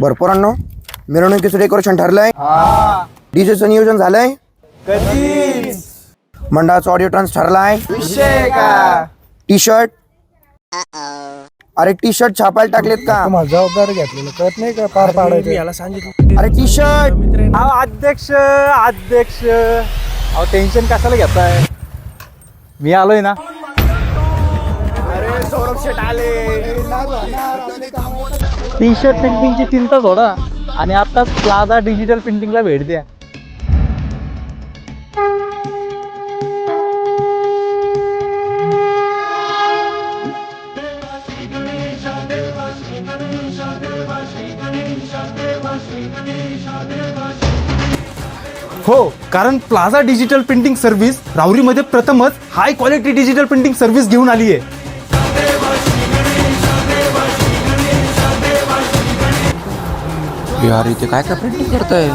बरं पोरांनो, मिरवणुकीचं डेकोरेशन ठरलंय, डीजेचं नियोजन झालंय, कधीच मंडळाचा ऑडिओ ट्रान्स ठरलाय, विषय का टी शर्ट, अरे टी शर्ट छापायला टाकलेत का? तुम्हाला जबाबदारी घेतलेलं कळत नाही का पार पाडायचं. याला सांगितलं अरे टी शर्ट, अहो अध्यक्ष अहो टेन्शन कशाला घेताय, मी आलोय ना. अरे सौरभ शेट आले. टी शर्ट प्रिंटिंगची चिंता सोडा आणि आताच प्लाझा डिजिटल प्रिंटिंगला भेट द्या. हो, कारण प्लाझा डिजिटल प्रिंटिंग सर्व्हिस राहुरीमध्ये प्रथमच high quality digital printing service घेऊन आली आहे. यार इथे काय काय प्रिंटिंग करताय?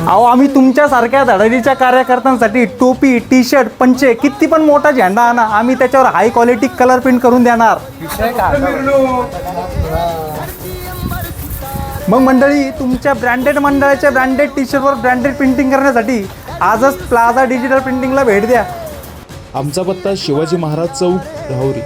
अहो आम्ही तुमच्यासारख्या धडाडीच्या कार्यकर्त्यांसाठी टोपी, टी शर्ट, पंचे, किती पण मोठा झेंडा आणा, आम्ही त्याच्यावर हाय क्वालिटी कलर प्रिंट करून देणार. मग मंडळी, तुमच्या ब्रँडेड मंडळाच्या ब्रँडेड टी शर्टवर ब्रँडेड प्रिंटिंग करण्यासाठी आजच प्लाझा डिजिटल प्रिंटिंगला भेट द्या. आमचा पत्ता शिवाजी महाराज चौक राहुरी.